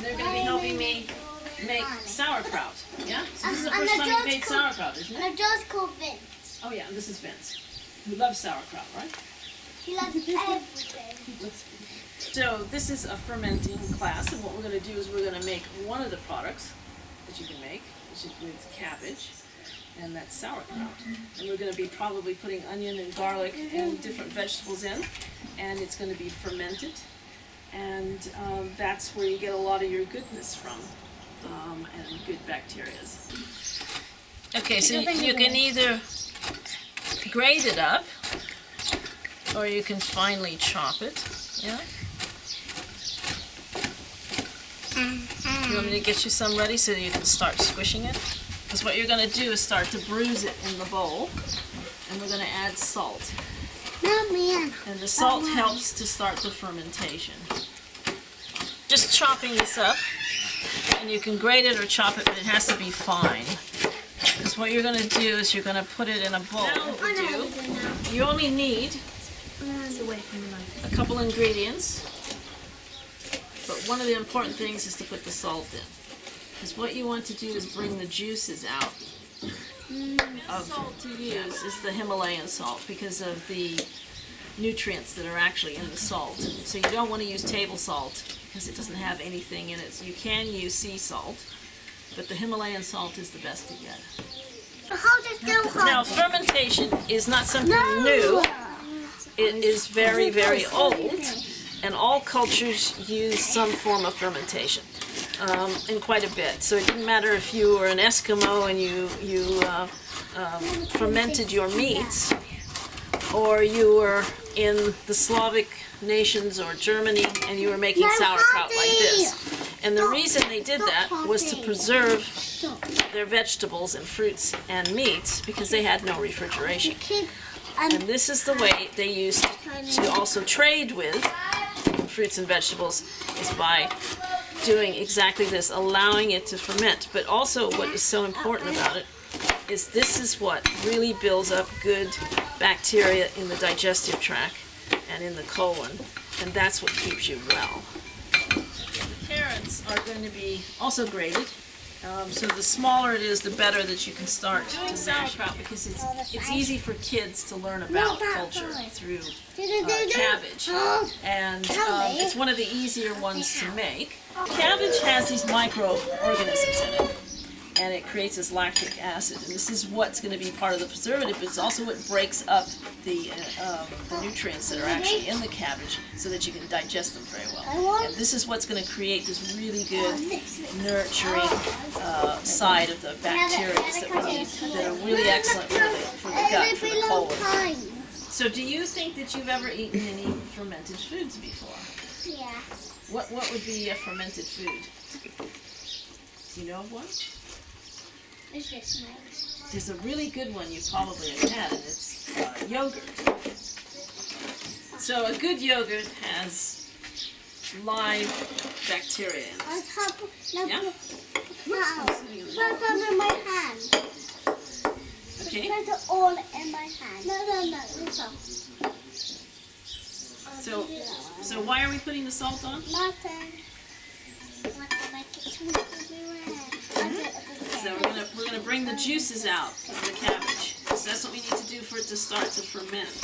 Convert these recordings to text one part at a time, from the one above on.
they're going to be helping me make sauerkraut. Yeah? So this is the first time you made sauerkraut, isn't it? And a dog's called Vince. Oh yeah, and this is Vince, who loves sauerkraut, right? He loves everything. So this is a fermenting class, and what we're going to do is we're going to make one of the products that you can make, which is with cabbage, and that's sauerkraut. And we're going to be probably putting onion and garlic and different vegetables in, and it's going to be fermented, and that's where you get a lot of your goodness from, and good bacteria. Okay, so you can either grate it up, or you can finely chop it. Yeah? You want me to get you some ready so that you can start squishing it? Because what you're going to do is start to bruise it in the bowl, and we're going to add salt. And the salt helps to start the fermentation. Just chopping this up, and you can grate it or chop it, but it has to be fine. Because what you're going to do is you're going to put it in a bowl. Now what we do, you only need a couple ingredients, but one of the important things is to put the salt in. Because what you want to do is bring the juices out. The salt to use is the Himalayan salt because of the nutrients that are actually in the salt. So you don't want to use table salt because it doesn't have anything in it. So you can use sea salt, but the Himalayan salt is the best to get. Now, fermentation is not something new. It is very, very old, and all cultures use some form of fermentation, and quite a bit. So it didn't matter if you were an Eskimo and you fermented your meats, or you were in the Slavic nations or Germany and you were making sauerkraut like this. And the reason they did that was to preserve their vegetables and fruits and meats because they had no refrigeration. And this is the way they used to also trade with fruits and vegetables, is by doing exactly this, allowing it to ferment. But also what is so important about it is this is what really builds up good bacteria in the digestive tract and in the colon, and that's what keeps you well. The carrots are going to be also grated. So the smaller it is, the better that you can start doing sauerkraut, because it's easy for kids to learn about culture through cabbage, and it's one of the easier ones to make. Cabbage has these microorganisms in it, and it creates this lactic acid, and this is what's going to be part of the preservative, but it's also what breaks up the nutrients that are actually in the cabbage so that you can digest them very well. And this is what's going to create this really good nurturing side of the bacteria that we need, that are really excellent for the gut, for the colon. So do you think that you've ever eaten any fermented foods before? Yeah. What would be a fermented food? Do you know of one? It's this one. There's a really good one you probably have had, and it's yogurt. So a good yogurt has live bacteria in it. On top of Yeah? Put them in my hand. Okay. Put it all in my hand. No. So why are we putting the salt on? Nothing. So we're gonna bring the juices out of the cabbage. So that's what we need to do for it to start to ferment.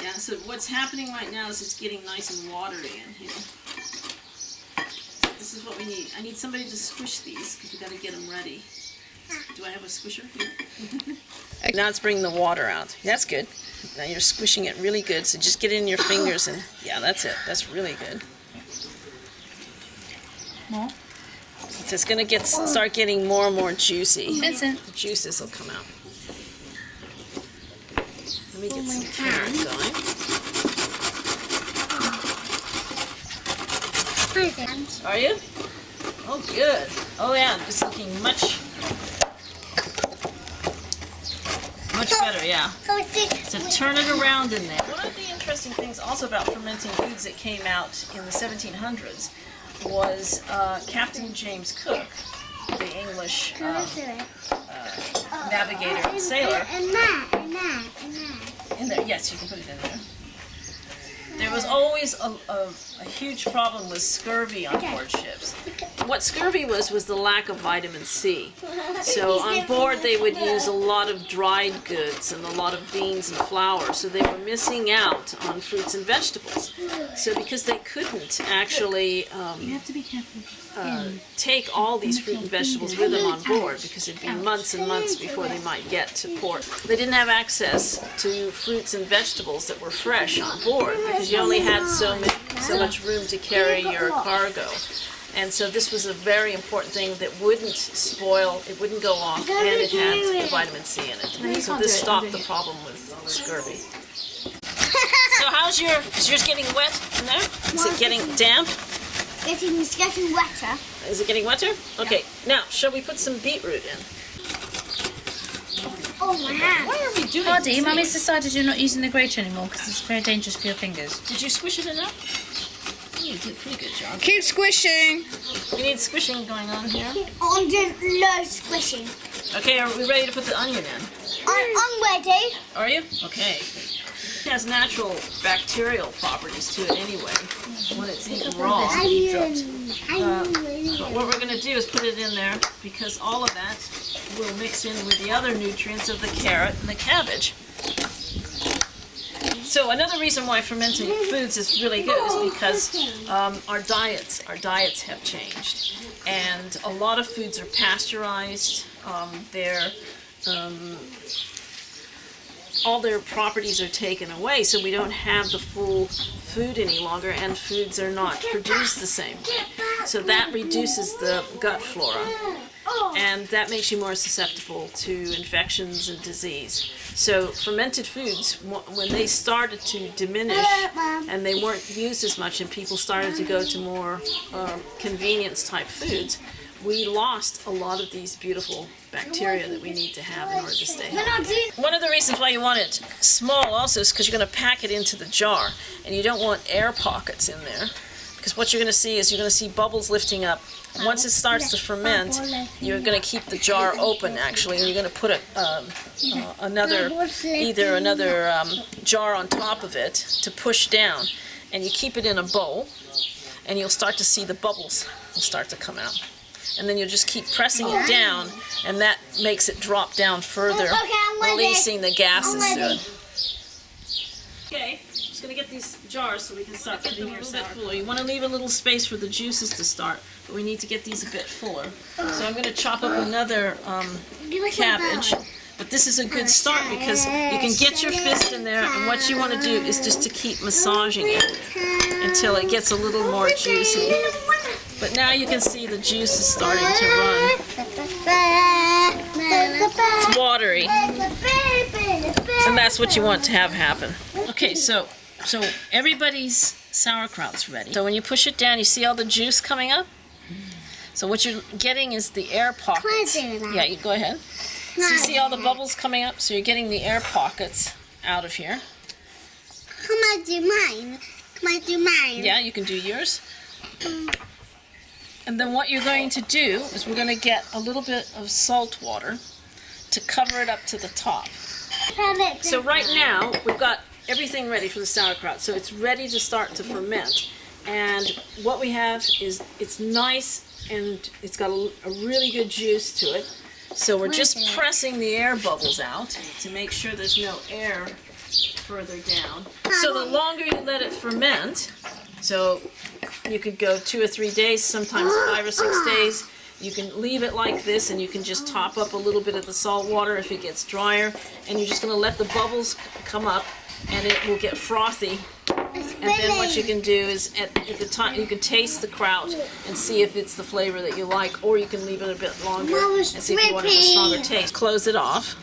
Yeah. So what's happening right now is it's getting nice and watery in here. So this is what we need. I need somebody to squish these because we got to get them ready. Do I have a squisher here? Now it's bringing the water out. That's good. Now you're squishing it really good. So just get it in your fingers and yeah, that's it. That's really good. More? It's going to start getting more and more juicy. Vincent. The juices will come out. Let me get some carrot going. Are you? Oh, good. Oh, yeah. It's looking much better, yeah. So turn it around in there. One of the interesting things also about fermenting foods that came out in the 1700s was Captain James Cook, the English navigator and sailor. In there, yes, you can put it in there. There was always a huge problem with scurvy on board ships, what scurvy was the lack of vitamin C. So on board they would use a lot of dried goods and a lot of beans and flour, so they were missing out on fruits and vegetables. So because they couldn't actually You have to be careful. take all these fruit and vegetables with them on board, because it'd be months and months before they might get to port. They didn't have access to fruits and vegetables that were fresh on board, because you only had so much room to carry your cargo. And so this was a very important thing that wouldn't spoil, it wouldn't go off, and it had the vitamin C in it. So this stopped the problem with scurvy. So how's is yours getting wet in there? Is it getting damp? It's getting wetter. Is it getting wetter? Okay, now shall we put some beetroot in? Oh my hand. Why are we doing Hardy, this? Mummy's decided you're not using the grater anymore because it's very dangerous for your fingers. Did you squish it enough? You did a pretty good job. Keep squishing. We need squishing going on here. I'm doing low squishing. Okay, are we ready to put the onion in? I'm ready. Are you? Okay. It has natural bacterial properties to it anyway, when it's eaten raw. But what we're going to do is put it in there, because all of that will mix in with the other nutrients of the carrot and the cabbage. So another reason why fermenting foods is really good is because our diets have changed, and a lot of foods are pasteurized. All their properties are taken away, so we don't have the full food any longer, and foods are not produced the same way. So that reduces the gut flora, and that makes you more susceptible to infections and disease. So fermented foods, when they started to diminish and they weren't used as much and people started to go to more convenience type foods, we lost a lot of these beautiful bacteria that we need to have in order to stay healthy. One of the reasons why you want it small also is because you're going to pack it into the jar, and you don't want air pockets in there, because what you're going to see is you're going to see bubbles lifting up. Once it starts to ferment, you're going to keep the jar open actually, and you're going to put another jar on top of it to push down, and you keep it in a bowl, and you'll start to see the bubbles will start to come out. And then you'll just keep pressing it down, and that makes it drop down further, releasing the gases through it. Okay, just going to get these jars so we can start putting your set fuller. You want to leave a little space for the juices to start, but we need to get these a bit fuller. So I'm going to chop up another cabbage. But this is a good start because you can get your fist in there, and what you want to do is just to keep massaging it until it gets a little more juicy. But now you can see the juice is starting to run. It's watery. And that's what you want to have happen. Okay, so everybody's sauerkraut's ready. So when you push it down, you see all the juice coming up? So what you're getting is the air pockets. Yeah, you go ahead. So you see all the bubbles coming up? So you're getting the air pockets out of here. Can I do mine? Can I do mine? Yeah, you can do yours. And then what you're going to do is we're going to get a little bit of salt water to cover it up to the top. So right now we've got everything ready for the sauerkraut. So it's ready to start to ferment. And what we have is it's nice and it's got a really good juice to it. So we're just pressing the air bubbles out to make sure there's no air further down. So the longer you let it ferment, so you could go 2 or 3 days, sometimes 5 or 6 days. You can leave it like this, and you can just top up a little bit of the salt water if it gets drier, and you're just going to let the bubbles come up, and it will get frothy. And then what you can do is at the time you can taste the kraut and see if it's the flavor that you like, or you can leave it a bit longer and see if you want a stronger taste. Close it off,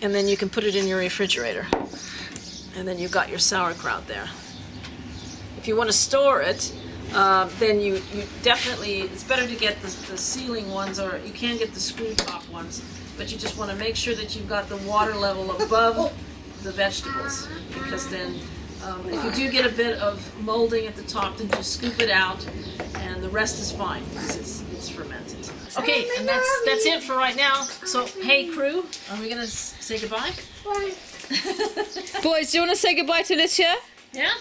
and then you can put it in your refrigerator, and then you've got your sauerkraut there. If you want to store it, then you definitely, it's better to get the sealing ones, or you can get the screw top ones, but you just want to make sure that you've got the water level above the vegetables, because then if you do get a bit of molding at the top, then just scoop it out, and the rest is fine because it's fermented. Okay, and that's it for right now. So hey crew, are we gonna say goodbye? Boys, do you want to say goodbye to Licia? Yeah?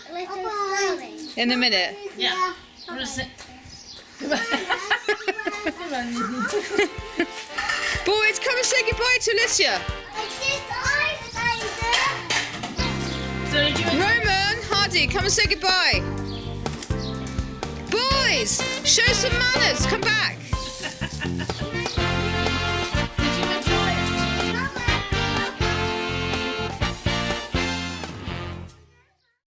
In a minute. Yeah. What is it? Boys, come and say goodbye to Alicia. So did you Roman, Hardy, come and say goodbye. Boys, show some manners. Come back.